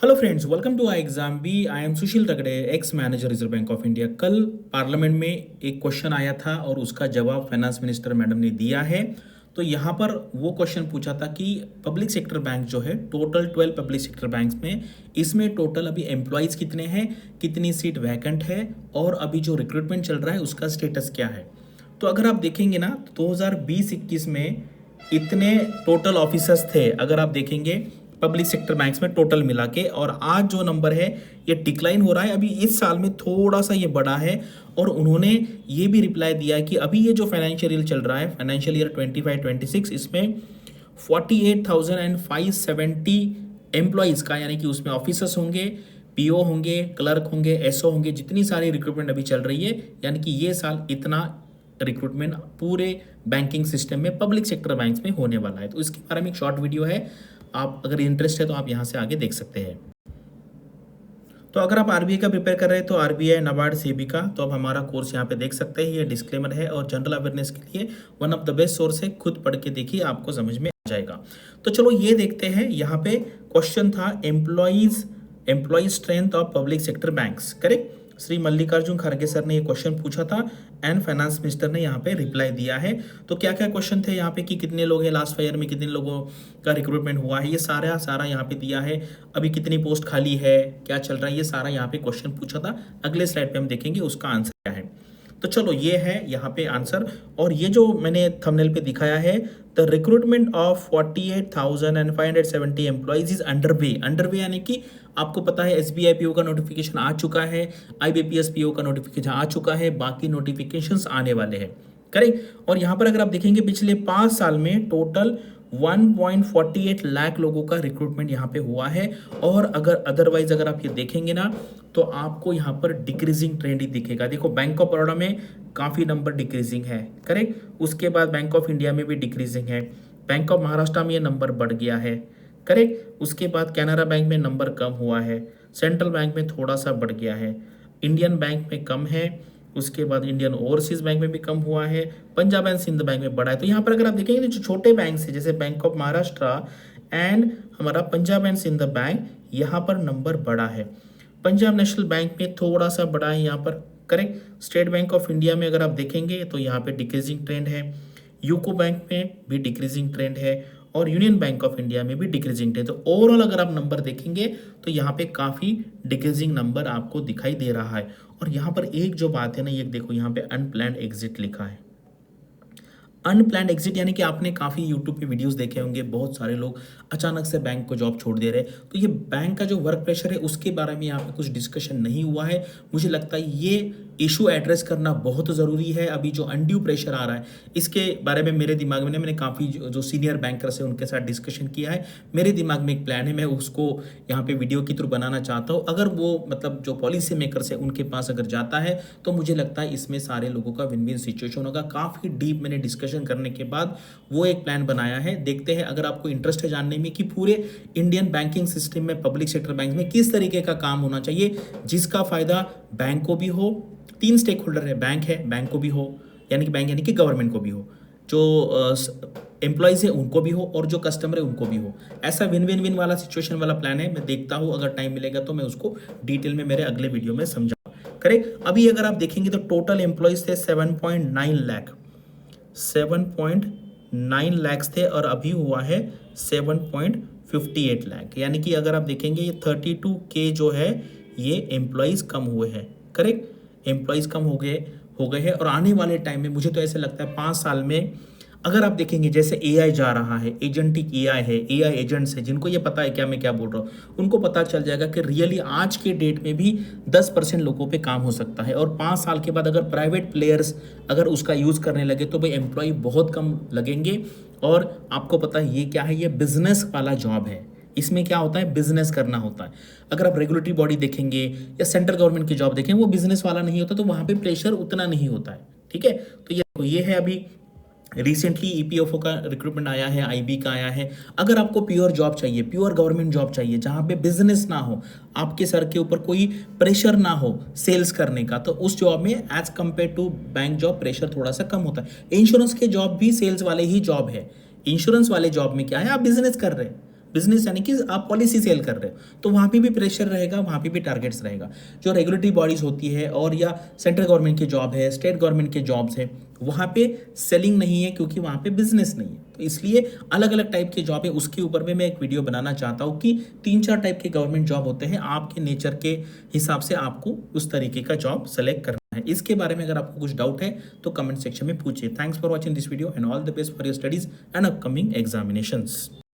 Hello friends, welcome to I exam B. I am Sushil Tagade, ex manager Reserve Bank of India. कल parliament में एक question आया था और उसका जवाब फाइनेंस मिनिस्टर मैडम ने दिया है। तो यहाँ पर वो क्वेश्चन पूछा था कि पब्लिक सेक्टर बैंक जो है, टोटल 12 पब्लिक सेक्टर बैंक्स में, इसमें टोटल अभी एम्प्लॉयज़ कितने हैं, कितनी सीट वैकेंट है और अभी जो रिक्रूटमेंट चल रहा है उसका स्टेटस क्या है। तो अगर आप देखेंगे ना, 2020-21 में इतने टोटल ऑफिसर्स थे, अगर आप देखेंगे पब्लिक सेक्टर बैंक्स में टोटल मिला के, और आज जो नंबर है ये डिक्लाइन हो रहा है। अभी इस साल में थोड़ा सा ये बढ़ा है और उन्होंने ये भी रिप्लाई दिया है कि अभी ये जो फाइनेंशियल ईयर चल रहा है, फाइनेंशियल ईयर 25-26, इसमें 48,570 एम्प्लॉयज़ का, यानी कि उसमें ऑफिसर्स होंगे, पीओ होंगे, क्लर्क होंगे, एसओ होंगे, जितनी सारी रिक्रूटमेंट अभी चल रही है, यानी कि ये साल इतना रिक्रूटमेंट पूरे बैंकिंग सिस्टम में पब्लिक सेक्टर बैंक्स में होने वाला है। तो इसके बारे में एक शॉर्ट वीडियो है, आप अगर इंटरेस्ट है तो आप यहाँ से आगे देख सकते हैं। तो अगर आप आरबीआई का प्रिपेयर कर रहे हैं तो आरबीआई, नाबार्ड, सेबी का, तो आप हमारा कोर्स यहाँ पे देख सकते हैं। ये डिस्क्लेमर है और जनरल अवेयरनेस के लिए one of the best source है। खुद पढ़ के देखिए, आपको समझ में आ जाएगा। तो चलो ये देखते हैं। यहाँ पे क्वेश्चन था employ strength of public sector banks, correct. Shri Mallikarjun खड़गे सर ने ये क्वेश्चन पूछा था एंड फाइनेंस मिनिस्टर ने यहाँ पे रिप्लाई दिया है। तो क्या क्या क्वेश्चन थे यहाँ पे कि कितने लोग हैं, लास्ट ईयर में कितने लोगों का रिक्रूटमेंट हुआ है, ये सारा यहाँ पे दिया है। अभी कितनी पोस्ट खाली है, क्या चल रहा है, ये सारा यहाँ पे क्वेश्चन पूछा था। अगले स्लाइड पे हम देखेंगे उसका आंसर क्या है। तो चलो ये है यहाँ पे आंसर, और ये जो मैंने थंबनेल पे दिखाया है, the recruitment of 48,570 employees is underway यानी कि आपको पता है एसबीआई पीओ का नोटिफिकेशन आ चुका है, आईबीपीएस पीओ का नोटिफिकेशन आ चुका है, बाकी नोटिफिकेशंस आने वाले हैं, करेक्ट। और यहाँ पर अगर आप देखेंगे पिछले 5 साल में टोटल 1.48 लाख लोगों का रिक्रूटमेंट यहाँ पे हुआ है। और अगर अदरवाइज अगर आप ये देखेंगे ना, तो आपको यहाँ पर डिक्रीजिंग ट्रेंड ही दिखेगा। देखो, बैंक ऑफ बड़ौदा में काफ़ी नंबर डिक्रीजिंग है, करेक्ट। उसके बाद बैंक ऑफ इंडिया में भी डिक्रीजिंग है, बैंक ऑफ महाराष्ट्र में ये नंबर बढ़ गया है, करेक्ट। उसके बाद कैनरा बैंक में नंबर कम हुआ है, सेंट्रल बैंक में थोड़ा सा बढ़ गया है, इंडियन बैंक में कम है, उसके बाद इंडियन ओवरसीज बैंक में भी कम हुआ है, पंजाब एंड सिंध बैंक में बढ़ा है। तो यहाँ पर अगर आप देखेंगे जो छोटे बैंक है, जैसे बैंक ऑफ महाराष्ट्र एंड हमारा पंजाब एंड सिंध बैंक, यहाँ पर नंबर बढ़ा है। पंजाब नेशनल बैंक में थोड़ा सा बढ़ा है यहाँ पर, correct. State bank of India में अगर आप देखेंगे तो यहाँ पे डिक्रीजिंग ट्रेंड है, यूको बैंक में भी डिक्रीजिंग ट्रेंड है, और यूनियन बैंक ऑफ इंडिया में भी डिक्रीजिंग ट्रेंड। तो ओवरऑल अगर आप नंबर देखेंगे तो यहाँ पे काफ़ी डिक्रीजिंग नंबर आपको दिखाई दे रहा है। और यहाँ पर एक जो बात है ना, ये देखो, यहाँ पे अनप्लैन्ड एग्जिट लिखा है। अनप्लैन्ड एग्जिट यानी कि आपने काफ़ी यूट्यूब पे वीडियोस देखे होंगे, बहुत सारे लोग अचानक से बैंक को जॉब छोड़ दे रहे हैं। तो ये बैंक का जो वर्क प्रेशर है उसके बारे में यहाँ पे कुछ डिस्कशन नहीं हुआ है। मुझे लगता है ये इशू एड्रेस करना बहुत ज़रूरी है। अभी जो अनड्यू प्रेशर आ रहा है, इसके बारे में मेरे दिमाग में मैंने काफ़ी जो सीनियर बैंकर्स है उनके साथ डिस्कशन किया है। मेरे दिमाग में एक प्लान है, मैं उसको यहाँ पे वीडियो के थ्रू बनाना चाहता हूँ। अगर वो मतलब जो पॉलिसी मेकर्स है उनके पास अगर जाता है तो मुझे लगता है इसमें सारे लोगों का विन विन सिचुएशन होगा। काफ़ी डीप मैंने डिस्कशन करने के बाद वो एक प्लान बनाया है। देखते हैं, अगर आपको इंटरेस्ट है जानने में कि पूरे इंडियन बैंकिंग सिस्टम में पब्लिक सेक्टर बैंक में किस तरीके का काम होना चाहिए जिसका फायदा बैंक को भी हो। 3 स्टेक होल्डर है, बैंक को भी हो, यानी कि बैंक यानी कि गवर्नमेंट को भी हो, जो एम्प्लॉयज़ है उनको भी हो, और जो कस्टमर है उनको भी हो। ऐसा विन विन विन वाला सिचुएशन वाला प्लान है। मैं देखता हूँ, अगर टाइम मिलेगा तो मैं उसको डिटेल में मेरे अगले वीडियो में समझाऊँ, करेक्ट। अभी अगर आप देखेंगे तो टोटल एम्प्लॉयज़ थे 7.9 लाख, 7.9 लाख थे, और अभी हुआ है 7.58 लाख। यानी कि अगर आप देखेंगे ये 32K जो है ये एम्प्लॉयज़ कम हुए हैं, करेक्ट। एम्प्लॉयज़ कम हो गए हैं। और आने वाले टाइम में मुझे तो ऐसे लगता है 5 साल में अगर आप देखेंगे, जैसे एआई जा रहा है, एजेंटिक एआई है, एआई एजेंट्स है, जिनको ये पता है क्या मैं क्या बोल रहा हूँ, उनको पता चल जाएगा कि रियली आज के डेट में भी 10% लोगों पे काम हो सकता है। और 5 साल के बाद अगर प्राइवेट प्लेयर्स अगर उसका यूज़ करने लगे तो भाई एम्प्लॉय बहुत कम लगेंगे। और आपको पता है ये क्या है, ये बिजनेस वाला जॉब है। इसमें क्या होता है, बिजनेस करना होता है। अगर आप रेगुलेटरी बॉडी देखेंगे या सेंट्रल गवर्नमेंट की जॉब देखेंगे, वो बिजनेस वाला नहीं होता, तो वहाँ पे प्रेशर उतना नहीं होता है, ठीक है। तो ये है, अभी रिसेंटली ईपीएफओ का रिक्रूटमेंट आया है, आईबी का आया है। अगर आपको प्योर जॉब चाहिए, प्योर गवर्नमेंट जॉब चाहिए, जहाँ पे बिजनेस ना हो, आपके सर के ऊपर कोई प्रेशर ना हो सेल्स करने का, तो उस जॉब में as compare to bank job pressure थोड़ा सा कम होता है। इंश्योरेंस के जॉब भी सेल्स वाले ही जॉब है। इंश्योरेंस वाले जॉब में क्या है, आप बिजनेस कर रहे हैं, बिजनेस यानी कि आप पॉलिसी सेल कर रहे हो, तो वहाँ पे भी प्रेशर रहेगा, वहाँ पे भी टारगेट्स रहेगा। जो रेगुलेटरी बॉडीज होती है और या सेंट्रल गवर्नमेंट की जॉब है, स्टेट गवर्नमेंट के जॉब्स है, वहाँ पे सेलिंग नहीं है क्योंकि वहाँ पे बिजनेस नहीं है। तो इसलिए अलग अलग टाइप के जॉब है, उसके ऊपर में मैं एक वीडियो बनाना चाहता हूँ कि 3-4 टाइप के गवर्नमेंट जॉब होते हैं, आपके नेचर के हिसाब से आपको उस तरीके का जॉब सेलेक्ट करना है। इसके बारे में अगर आपको कुछ डाउट है तो कमेंट सेक्शन में पूछिए। Thanks for watching this video and all the best for your studies and upcoming examinations.